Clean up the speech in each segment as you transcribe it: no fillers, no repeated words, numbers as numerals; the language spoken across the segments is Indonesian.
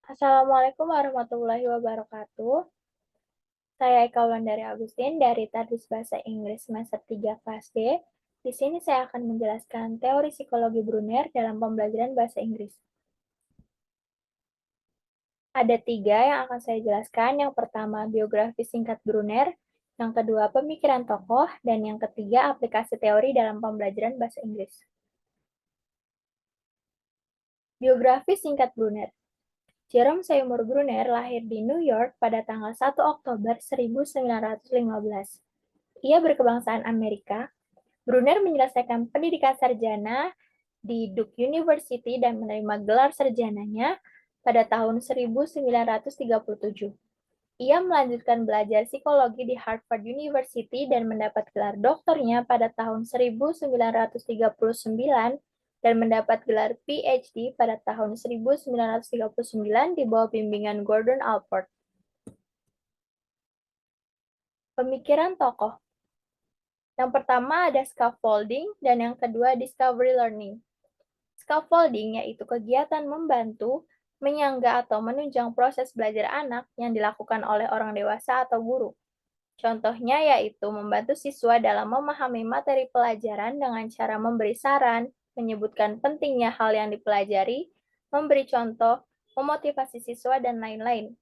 Assalamualaikum warahmatullahi wabarakatuh. Saya Eka Wulandari Agustin dari Tadris Bahasa Inggris semester 3 kelas D. Di sini saya akan menjelaskan teori psikologi Brunner dalam pembelajaran bahasa Inggris. Ada 3 yang akan saya jelaskan. Yang pertama, biografi singkat Brunner. Yang kedua, pemikiran tokoh. Dan yang ketiga, aplikasi teori dalam pembelajaran bahasa Inggris. Biografi singkat Brunner. Jerome Seymour Brunner lahir di New York pada tanggal 1 Oktober 1915. Ia berkebangsaan Amerika. Brunner menyelesaikan pendidikan sarjana di Duke University dan menerima gelar sarjananya pada tahun 1937. Ia melanjutkan belajar psikologi di Harvard University dan mendapat gelar doktornya pada tahun 1939 dan mendapat gelar PhD pada tahun 1939 di bawah bimbingan Gordon Allport. Pemikiran tokoh. Yang pertama ada scaffolding dan yang kedua discovery learning. Scaffolding yaitu kegiatan membantu, menyangga atau menunjang proses belajar anak yang dilakukan oleh orang dewasa atau guru. Contohnya yaitu membantu siswa dalam memahami materi pelajaran dengan cara memberi saran, menyebutkan pentingnya hal yang dipelajari, memberi contoh, memotivasi siswa, dan lain-lain.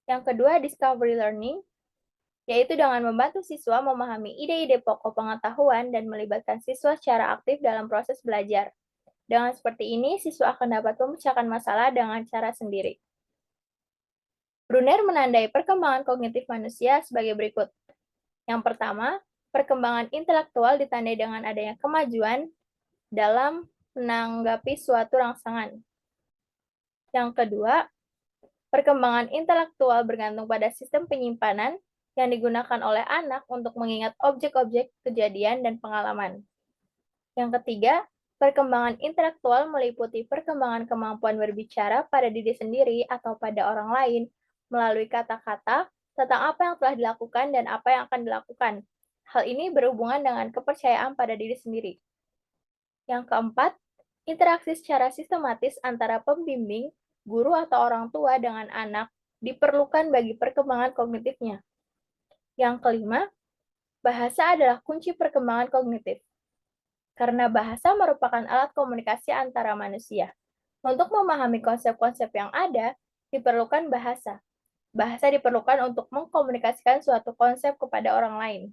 Yang kedua, discovery learning, yaitu dengan membantu siswa memahami ide-ide pokok pengetahuan dan melibatkan siswa secara aktif dalam proses belajar. Dengan seperti ini, siswa akan dapat memecahkan masalah dengan cara sendiri. Brunner menandai perkembangan kognitif manusia sebagai berikut. Yang pertama, perkembangan intelektual ditandai dengan adanya kemajuan dalam menanggapi suatu rangsangan. Yang kedua, perkembangan intelektual bergantung pada sistem penyimpanan yang digunakan oleh anak untuk mengingat objek-objek, kejadian, dan pengalaman. Yang ketiga, perkembangan intelektual meliputi perkembangan kemampuan berbicara pada diri sendiri atau pada orang lain melalui kata-kata tentang apa yang telah dilakukan dan apa yang akan dilakukan. Hal ini berhubungan dengan kepercayaan pada diri sendiri. Yang keempat, interaksi secara sistematis antara pembimbing, guru atau orang tua dengan anak diperlukan bagi perkembangan kognitifnya. Yang kelima, bahasa adalah kunci perkembangan kognitif. Karena bahasa merupakan alat komunikasi antara manusia. Untuk memahami konsep-konsep yang ada, diperlukan bahasa. Bahasa diperlukan untuk mengkomunikasikan suatu konsep kepada orang lain.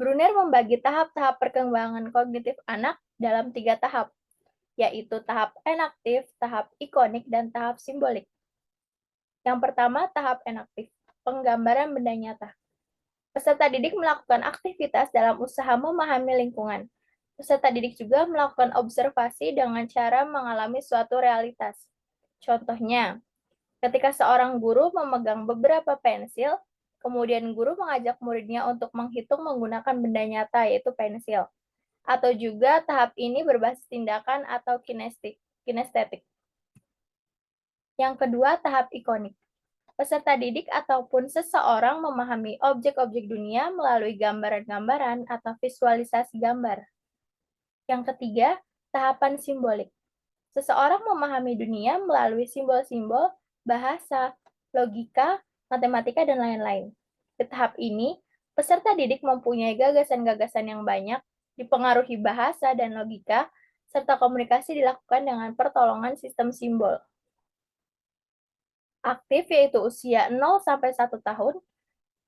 Brunner membagi tahap-tahap perkembangan kognitif anak dalam 3 tahap, yaitu tahap enaktif, tahap ikonik, dan tahap simbolik. Yang pertama, tahap enaktif, penggambaran benda nyata. Peserta didik melakukan aktivitas dalam usaha memahami lingkungan. Peserta didik juga melakukan observasi dengan cara mengalami suatu realitas. Contohnya, ketika seorang guru memegang beberapa pensil, kemudian guru mengajak muridnya untuk menghitung menggunakan benda nyata, yaitu pensil. Atau juga tahap ini berbasis tindakan atau kinestetik. Yang kedua, tahap ikonik. Peserta didik ataupun seseorang memahami objek-objek dunia melalui gambaran-gambaran atau visualisasi gambar. Yang ketiga, tahapan simbolik. Seseorang memahami dunia melalui simbol-simbol, bahasa, logika, matematika, dan lain-lain. Di tahap ini, peserta didik mempunyai gagasan-gagasan yang banyak, dipengaruhi bahasa dan logika, serta komunikasi dilakukan dengan pertolongan sistem simbol. Aktif yaitu usia 0 sampai 1 tahun.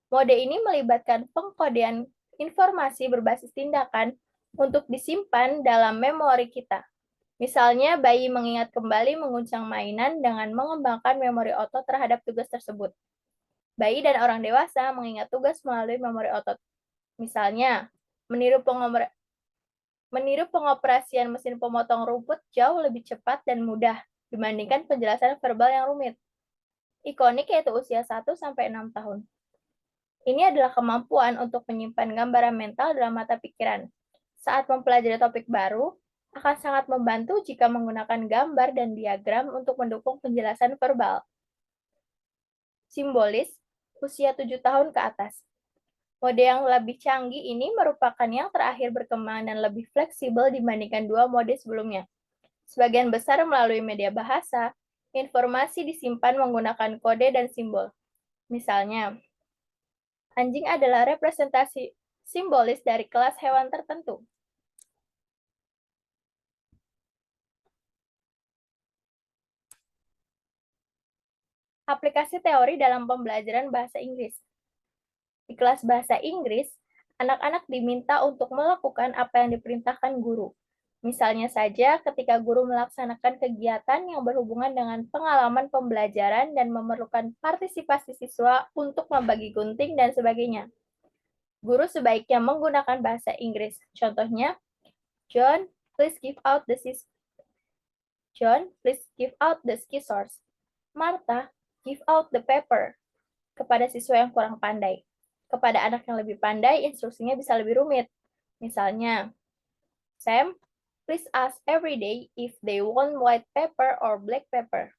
Mode ini melibatkan pengkodean informasi berbasis tindakan untuk disimpan dalam memori kita. Misalnya, bayi mengingat kembali menguncang mainan dengan mengembangkan memori otot terhadap tugas tersebut. Bayi dan orang dewasa mengingat tugas melalui memori otot. Misalnya, meniru pengoperasian mesin pemotong rumput jauh lebih cepat dan mudah dibandingkan penjelasan verbal yang rumit. Ikonik yaitu usia 1 sampai 6 tahun. Ini adalah kemampuan untuk menyimpan gambaran mental dalam mata pikiran. Saat mempelajari topik baru, akan sangat membantu jika menggunakan gambar dan diagram untuk mendukung penjelasan verbal. Simbolis, usia 7 tahun ke atas. Mode yang lebih canggih ini merupakan yang terakhir berkembang dan lebih fleksibel dibandingkan dua mode sebelumnya. Sebagian besar melalui media bahasa, informasi disimpan menggunakan kode dan simbol. Misalnya, anjing adalah representasi simbolis dari kelas hewan tertentu. Aplikasi teori dalam pembelajaran bahasa Inggris. Di kelas bahasa Inggris, anak-anak diminta untuk melakukan apa yang diperintahkan guru. Misalnya saja ketika guru melaksanakan kegiatan yang berhubungan dengan pengalaman pembelajaran dan memerlukan partisipasi siswa untuk membagi gunting dan sebagainya. Guru sebaiknya menggunakan bahasa Inggris. Contohnya, John, please give out the scissors. Martha, give out the paper. Kepada siswa yang kurang pandai. Kepada anak yang lebih pandai, instruksinya bisa lebih rumit. Misalnya, Sam, please ask every day if they want white pepper or black pepper.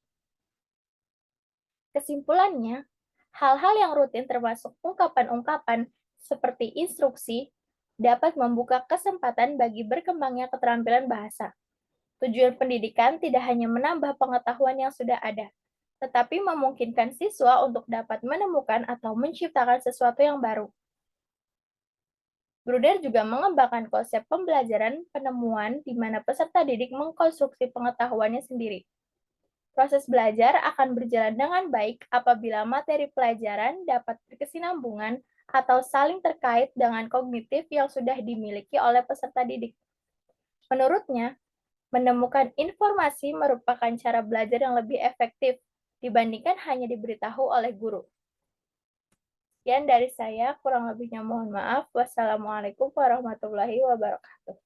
Kesimpulannya, hal-hal yang rutin termasuk ungkapan-ungkapan seperti instruksi dapat membuka kesempatan bagi berkembangnya keterampilan bahasa. Tujuan pendidikan tidak hanya menambah pengetahuan yang sudah ada, tetapi memungkinkan siswa untuk dapat menemukan atau menciptakan sesuatu yang baru. Bruder juga mengembangkan konsep pembelajaran penemuan di mana peserta didik mengkonstruksi pengetahuannya sendiri. Proses belajar akan berjalan dengan baik apabila materi pelajaran dapat berkesinambungan atau saling terkait dengan kognitif yang sudah dimiliki oleh peserta didik. Menurutnya, menemukan informasi merupakan cara belajar yang lebih efektif dibandingkan hanya diberitahu oleh guru. Sekian dari saya, kurang lebihnya mohon maaf. Wassalamualaikum warahmatullahi wabarakatuh.